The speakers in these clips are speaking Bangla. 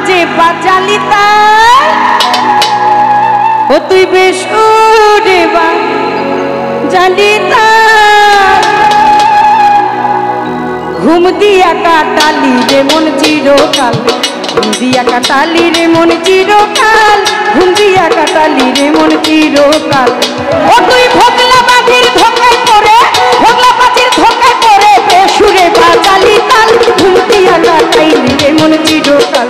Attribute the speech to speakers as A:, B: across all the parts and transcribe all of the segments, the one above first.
A: যে বাজালি তাল ও তুই বেশ করে বাজালি তাল ঘুম দিয়া কাটালি রে মন চিরকাল ঘুম দিয়া কাটালি রে মন চিরকাল ঘুম দিয়া কাটালি রে মন চিরকাল ও তুই ভোগলা বাজির ধোকায় পড়ে ভোগলা বাজির ধোকায় পড়ে বেসুরে বাজালি তাল ঘুম দিয়া কাটাইলি রে মন চিরকাল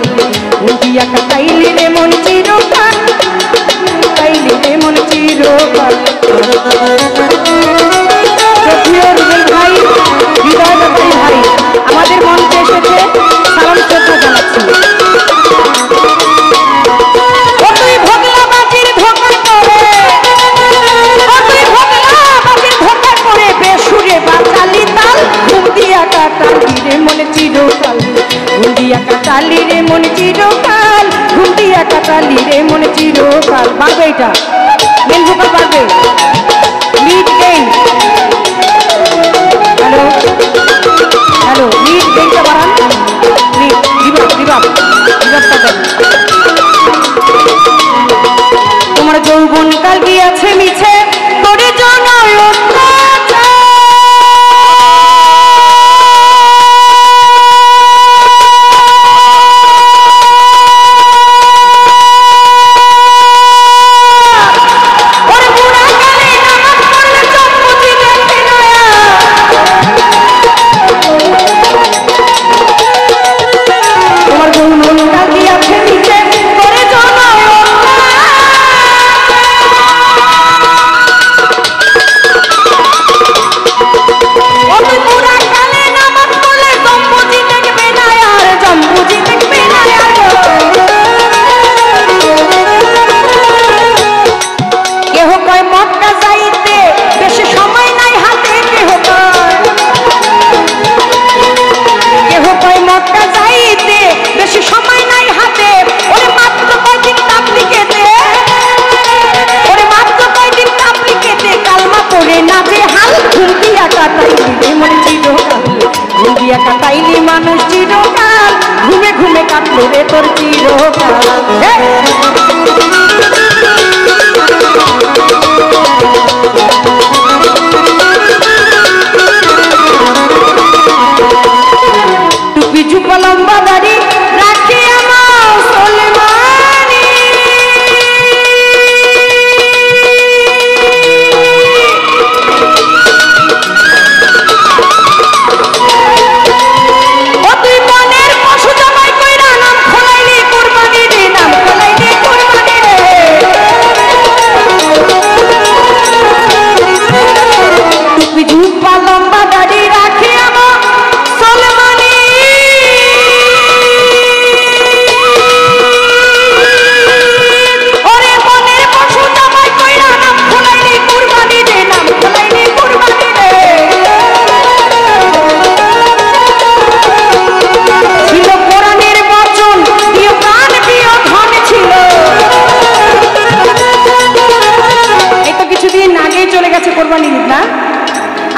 A: ঘুম দিয়া কাটাইলি রে মন চিরকাল কাটাইলি রে মন চিরকাল ভাই হৃদয় ভাই আমাদের মঞ্চে এসেছে সালাম শ্রদ্ধা জানাচ্ছি কাটালি রে মন চিরকাল ঘুম দিয়া কাটালি রে মন চিরকাল পারবে এটা মেন ভোকাল পারবে lead gain hello hello lead গেইনটা বাড়ান লিড রিভাব রিভাব রিভাবটা দেন তোমার যৌবন কাল গিয়াছে মিছে করে জানায় কাটাইলি মানুষ চিরকাল ঘুমে ঘুমে কাটলো রে তোর চিরকাল টুপি ঝুপা লম্বা দাড়ি রাখি আমার সলমানি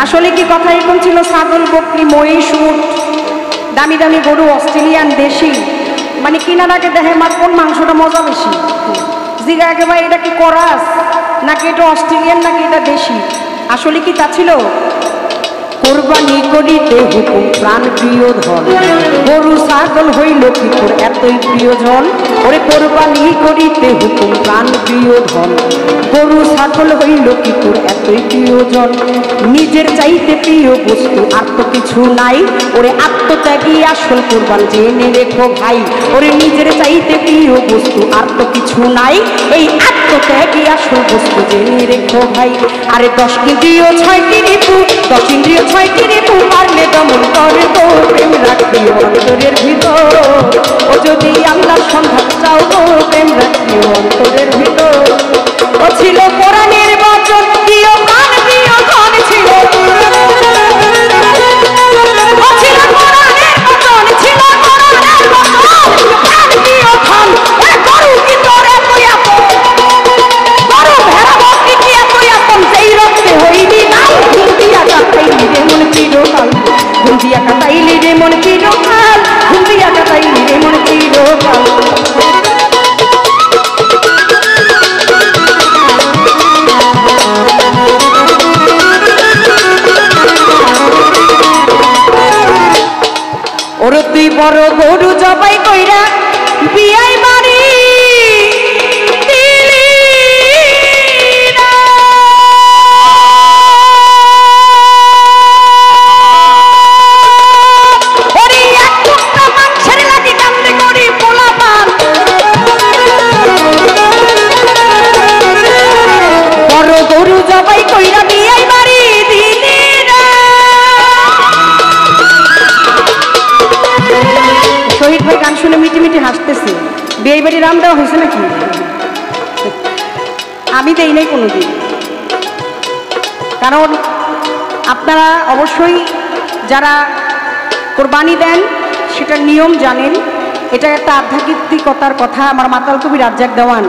A: আসলে কি কথা এরকম ছিল ছাগল বকরি মহিষ উট দামি দামি গরু অস্ট্রেলিয়ান দেশি মানে কিনার আগে দেখে মার কোন মাংসটা মজা বেশি জিগা আগে ভাই এটা কি করাস নাকি এটা অস্ট্রেলিয়ান নাকি এটা দেশি আসলে কি তা ছিল কোরবানি করিতে হুকুম প্রাণ প্রিয় ধন গরু ছাগল হইল কি তোর এতই প্রিয়জন ওরে কোরবানি করিতে হুকুম প্রাণ প্রিয় ধন গরু ছাগল হইল কি তোর এতই প্রিয়জন নিজের চাইতে প্রিয় বস্তু আর তো কিছু নাই ওরে আত্মত্যাগী আসল কোরবান জেনে রেখো ভাই ওরে নিজের চাইতে প্রিয় বস্তু আর তো কিছু নাই এই আত্মত্যাগী আসল বস্তু জেনে রেখো ভাই আরে 10 ইন্দ্রিয় 6টি ঋতু 10 ইন্দ্রিয় 6টি ঋতু পারলে দমন করে তো প্রেম রাখবি অন্তরের ভিতর ও যদি আল্লাহর সন্ধান চাও তো প্রেম রাখবি অন্তরের ভিতর ও ছিল কোরআনের বচন প্রিয় প্রাণ প্রিয় ধন ছিল ও ছিল কোরআনের বচন ছিল কোরআনের বচন প্রাণ প্রিয় ধন এ গরু কি তোর এতই আপন গরু ভেড়া বকরি কি এতই আপন যেই রক্তে হইবি না ঘুম দিয়া কাটাইলি রে মন চিরকাল ঘুম দিয়া কাটাইলি রে মন চিরকাল ঘুম দিয়া কাটাইলি রে মন চিরকাল মিটি হাসতেছে, বিয়ে বাড়ি রাম দেওয়া হয়েছে নাকি? আমি দেই নাই কোনোদিন। কারণ আপনারা অবশ্যই যারা কোরবানি দেন সেটার নিয়ম জানেন। এটা একটা আধ্যাত্মিকতার কথা। আমার মাতাল কবি রাজ্জাক দেওয়ান,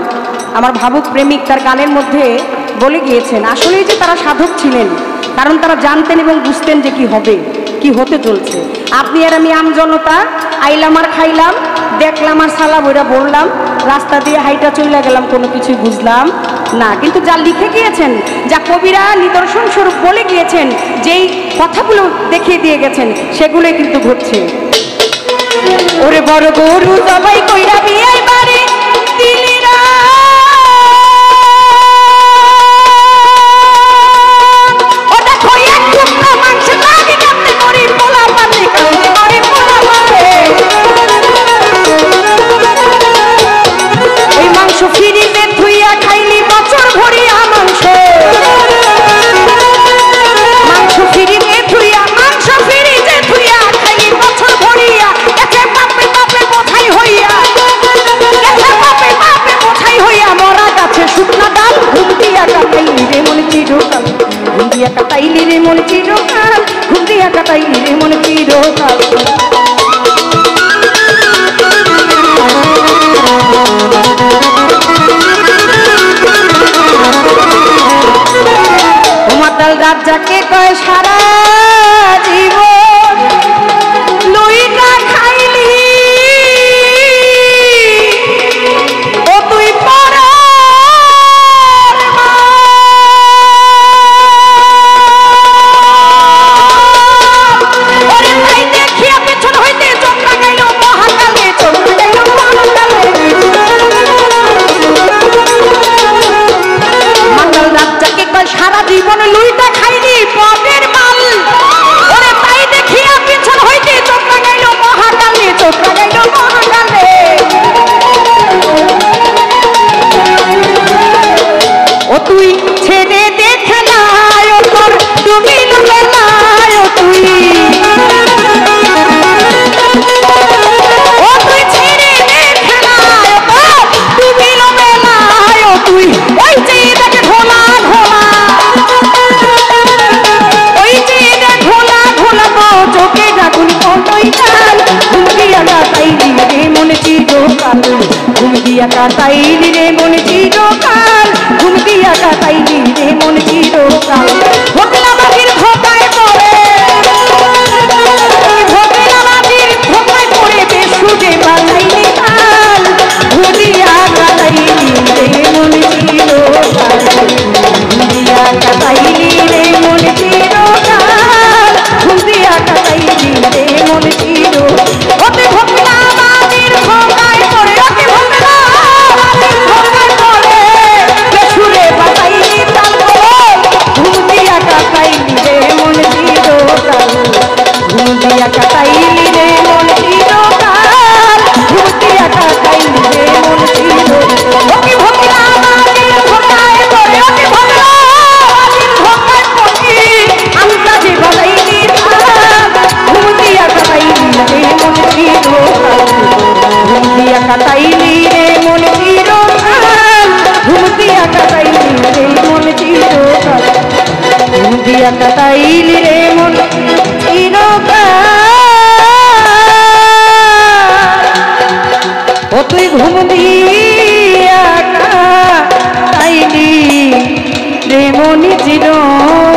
A: আমার ভাবুক প্রেমিক, তার গানের মধ্যে বলে গিয়েছেন আসলেই যে তারা সাধক ছিলেন, কারণ তারা জানতেন এবং বুঝতেন যে কি হবে, কি হতে চলছে। আপনি আর আমি আম জনতা আইলাম আর খাইলাম, দেখলাম আর সালাম ওইটা বললাম, রাস্তা দিয়ে হাইটা চলে গেলাম, কোনো কিছুই বুঝলাম না। কিন্তু যা লিখে গিয়েছেন, যা কবিরা নিদর্শন স্বরূপ বলে গিয়েছেন, যেই কথাগুলো দেখিয়ে দিয়ে গেছেন, সেগুলোই কিন্তু ঘটছে। ওরে বড় গরু সবাই কইরা বিয়ে বাড়ি দিলিরা, ও দেখো এক টুকরা মাংস লাগে কাটতে করি পোলা পাতে, কাটতে করি পোলা পাতে। ওই মাংস ফিরিতে ধুইয়া খাইলি বছর ভরিয়া মাংস, মাংস ফিরিতে ধুইয়া, মাংস ফিরিতে ধুইয়া খাইলি বছর ভরিয়া। এতে বাপে বাপে বোঝাই হইয়া, এতে বাপে বাপে বোঝাই হইয়া মরা গাছে শুকনা ডাল ঘুম দিয়া কাটাইলি রে মন চিরকাল, ঘুম দিয়া কাটাইলি রে মন চিরকাল, ঘুম দিয়া কাটাইলি রে মন চিরকাল। মাতাল রাজ্জাকে কয় সারা জীবন লুইটা খাইলি, ও তুই পরার ওরে তাই দেখিয়া পেছন হইতে চোখ লাগাইল মহাকালে, চোখ লাগাইল মহাকালে। মাতাল রাজ্জাকে কয় সারা জীবন লুইটা খাইনি পদের মাল, ওরে তাই দেখিয়া পিছন হইতে চোখ লাগাইল মহাকালে, চোখ লাগাইল মহাকালে। ও তুই ছেড়ে দেখে নাই, ও তোর ডুবিল বেলায়, ও তুই, ও তুই ছেড়ে দেখে নাই, ও তোর ডুবিল বেলায়, ও তুই ওই যে দেখে ঘোলা ঘোলা, ওই যে ঘোলা ঘোলা তো চোখে ডাকুন কতই কাল, ঘুম দিয়া কাটাইলি রে মন চিরকাল, ঘুম দিয়া কাটাইলি রে মন চিরকাল, ঘুম দিয়া কাটাইলি রে মন চিরকাল। ভোগলা মাটির ধোকায় পড়ে, ভোগলা মাটির ধোকায় পড়ে বেসুদে বানাইলি কাল, ঘুম দিয়া কাটাইলি রে মন চিরকাল, ঘুম দিয়া কাটাইলি রে মন চিরকাল, ঘুম দিয়া কাটাইলি রে মন চিরকাল। ওতে ভোগলা মাটির ধোকায় পড়ে, ওতে ভোগলা মাটির ধোকায় পড়ে বেসুরে বানাইলি তাল, ঘুম দিয়া কাটাইলি রে মন চিরকাল, ঘুম দিয়া কাটাইলি রে মন চিরকাল, ঘুম দিয়া কাটাইলি রে মন চিরকাল। ওকে ভোগলা মাটির ধোকায় পড়ে, ওকে ভোগলা মাটির ধোকায় পড়ে আন্দাজে বানাইলি তাল, ঘুম দিয়া কাটাইলি রে মন চিরকাল, ঘুম দিয়া কাটাইলি রে মন চিরকাল, ঘুম দিয়া কাটাইলি রে মন চিরকাল, ঘুম দিয়া কাটাইলি রে মন চিরকাল। ও তুই ঘুম দিয়া কাটাইলি রে মন চিরকাল।